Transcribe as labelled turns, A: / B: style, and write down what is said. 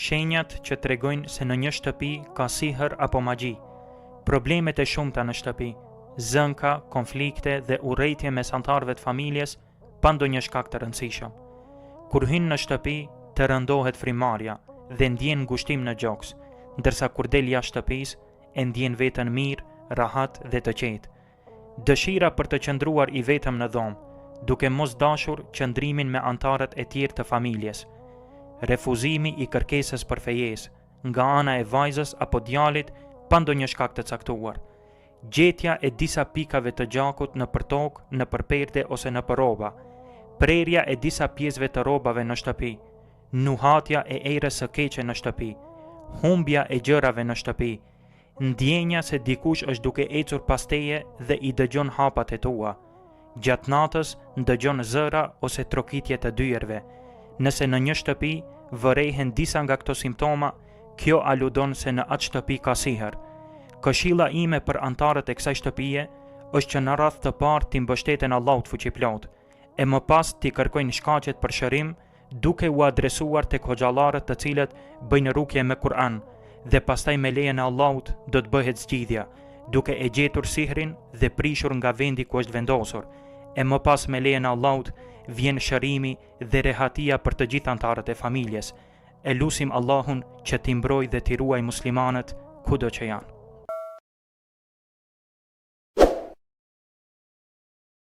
A: Shenjat që tregojnë se në një shtëpi ka sihër apo magji. Problemet e shumta në shtëpi, zënka, konflikte dhe urrëtie mes anëtarëve të familjes pa ndonjë shkak të rëndësishëm. Kur hyn në shtëpi, të rëndohet frymarrja dhe ndjen ngushtim në gjoks, ndërsa kur del jashtë shtëpisë, e ndjen veten mirë, rahat dhe të qetë. Dëshira për të qëndruar i vetëm në dhomë, duke mos dashur qëndrimin me anëtarët e tjerë të familjes. Refuzimi i kërkesës për fejesë nga ana e vajzës apo djalit pa ndonjë shkak të caktuar. Gjetja e disa pikave të gjakut në tokë, në perde ose në rroba. Prerja e disa pjesëve të rrobave në shtëpi. Nuhatja e erës së keqe në shtëpi. Humbja e gjërave në shtëpi. Ndjenja se dikush është duke ecur pas teje dhe i dëgjon hapat e tua. Gjatë natës ndëgjon zëra ose trokitje të dyerve. Nëse në një shtëpi vërehen disa nga këto simptoma, kjo aludon se në atë shtëpi ka sihër. Këshilla ime për anëtarët e kësaj shtëpie është që në radhë të parë t'i mbështeten Allahut fuqiplot, e më pas t'i kërkojnë shkaqet për shërim, duke u adresuar tek hoxhallarët të cilët bëjnë rukje me Kur'an, dhe pastaj me lejen e Allahut do të bëhet zgjidhja, duke e gjetur sihrin dhe prishur nga vendi ku është vendosur. E më pas me lejen e Allahut vjen shërimi dhe rehatia për të gjithë anëtarët e familjes. E lutim Allahun që t'i mbrojë dhe t'i ruaj muslimanët kudo që janë.